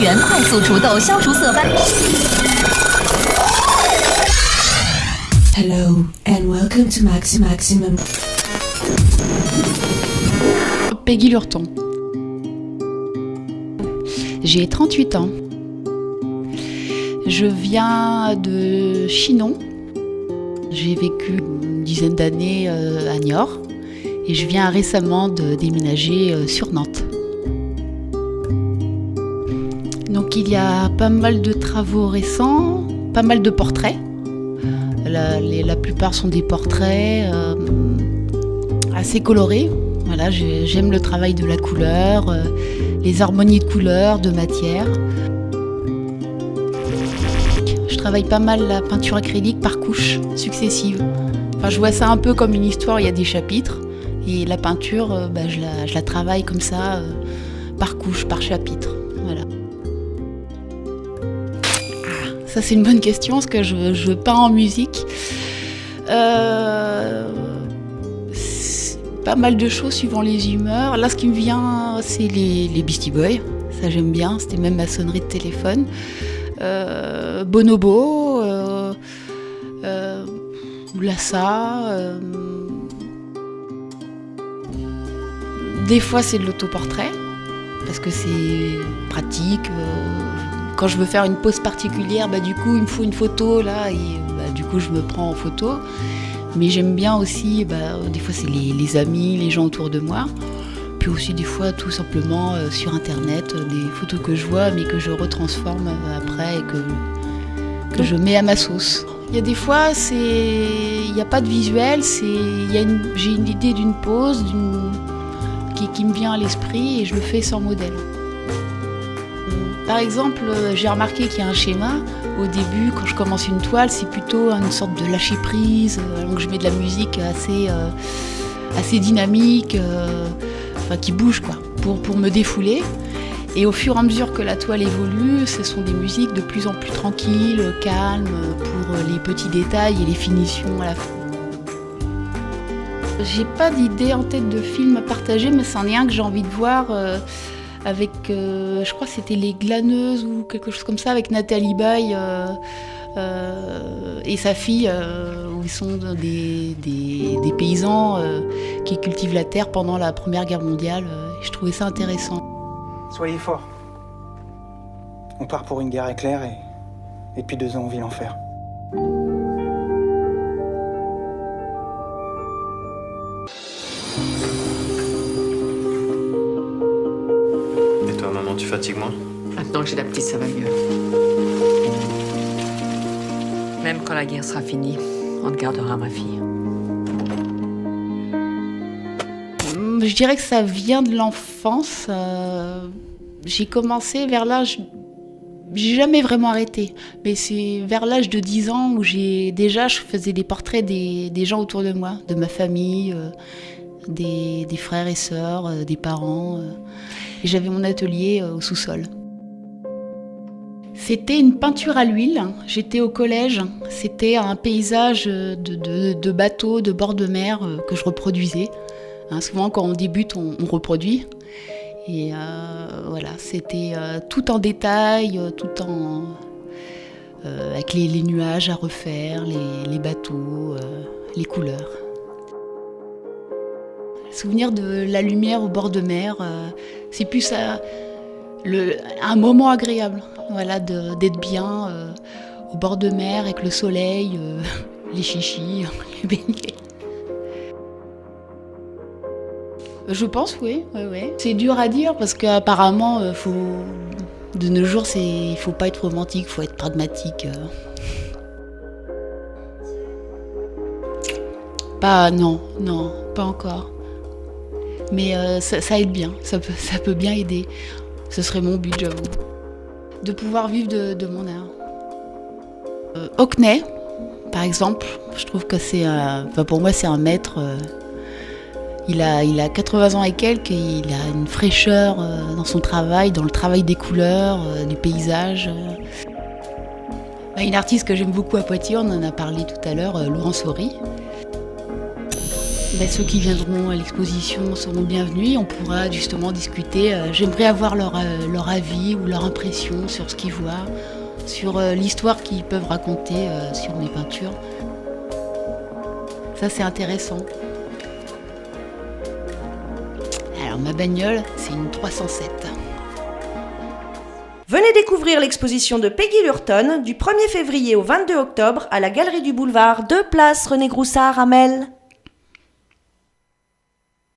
源快速除痘，消除色斑。Hello and welcome to Maximum. Peggy Lurton. J'ai 38 ans. Je viens de Chinon. J'ai vécu une dizaine d'années à Niort et je viens récemment de déménager sur Nantes. Donc il y a pas mal de travaux récents, pas mal de portraits. La plupart sont des portraits assez colorés. Voilà, j'aime le travail de la couleur, les harmonies de couleurs, de matière. Je travaille pas mal la peinture acrylique par couches successives. Enfin, je vois ça un peu comme une histoire, il y a des chapitres. Et la peinture, je la travaille comme ça, par couches, par chapitre. Voilà. Ça c'est une bonne question, parce que je peins en musique. Pas mal de choses suivant les humeurs. Là, ce qui me vient, c'est les Beastie Boys. Ça, j'aime bien. C'était même ma sonnerie de téléphone. Bonobo, Lassa. Des fois, c'est de l'autoportrait, parce que c'est pratique. Quand je veux faire une pose particulière, du coup, il me faut une photo, là, et du coup, je me prends en photo. Mais j'aime bien aussi, des fois c'est les amis, les gens autour de moi. Puis aussi des fois tout simplement sur internet, des photos que je vois mais que je retransforme après et que je mets à ma sauce. Il y a des fois, il n'y a pas de visuel, j'ai une idée d'une pose qui me vient à l'esprit et je le fais sans modèle. Par exemple, j'ai remarqué qu'il y a un schéma. Au début, quand je commence une toile, c'est plutôt une sorte de lâcher prise. Donc je mets de la musique assez dynamique, qui bouge quoi, pour me défouler. Et au fur et à mesure que la toile évolue, ce sont des musiques de plus en plus tranquilles, calmes, pour les petits détails et les finitions à la fin. J'ai pas d'idée en tête de film à partager, mais c'en est un que j'ai envie de voir. Avec, je crois que c'était Les Glaneuses ou quelque chose comme ça, avec Nathalie Baye et sa fille, où ils sont des paysans qui cultivent la terre pendant la Première Guerre mondiale. Je trouvais ça intéressant. Soyez forts. On part pour une guerre éclair et puis 2 ans on vit l'enfer. Maman, tu fatigues moins? Maintenant que j'ai la petite, ça va mieux. Même quand la guerre sera finie, on te gardera ma fille. Je dirais que ça vient de l'enfance. J'ai commencé vers l'âge... J'ai jamais vraiment arrêté, mais c'est vers l'âge de 10 ans où je faisais des portraits des gens autour de moi, de ma famille, des frères et sœurs, des parents... Et j'avais mon atelier au sous-sol. C'était une peinture à l'huile. J'étais au collège. C'était un paysage de bateaux, de bord de mer que je reproduisais. Souvent, quand on débute, on reproduit. Et voilà, c'était tout en détail, avec les nuages à refaire, les bateaux, les couleurs. Souvenir de la lumière au bord de mer, c'est plus un moment agréable, voilà, d'être bien au bord de mer avec le soleil, les chichis, les beignets. Je pense, oui. C'est dur à dire parce qu'apparemment, de nos jours, il faut pas être romantique, il faut être pragmatique. Non, pas encore. Mais ça aide bien, ça peut bien aider. Ce serait mon but, j'avoue. De pouvoir vivre de mon art. Hockney, par exemple, je trouve que pour moi c'est un maître. Il a 80 ans et quelques, et il a une fraîcheur dans son travail, dans le travail des couleurs, du paysage. Une artiste que j'aime beaucoup à Poitiers, on en a parlé tout à l'heure, Laurence Horry. Ceux qui viendront à l'exposition seront bienvenus. On pourra justement discuter. J'aimerais avoir leur avis ou leur impression sur ce qu'ils voient, sur l'histoire qu'ils peuvent raconter sur mes peintures. Ça, c'est intéressant. Alors, ma bagnole, c'est une 307. Venez découvrir l'exposition de Peggy Lurton du 1er février au 22 octobre à la Galerie du Boulevard, 2 place René Groussard à Melle.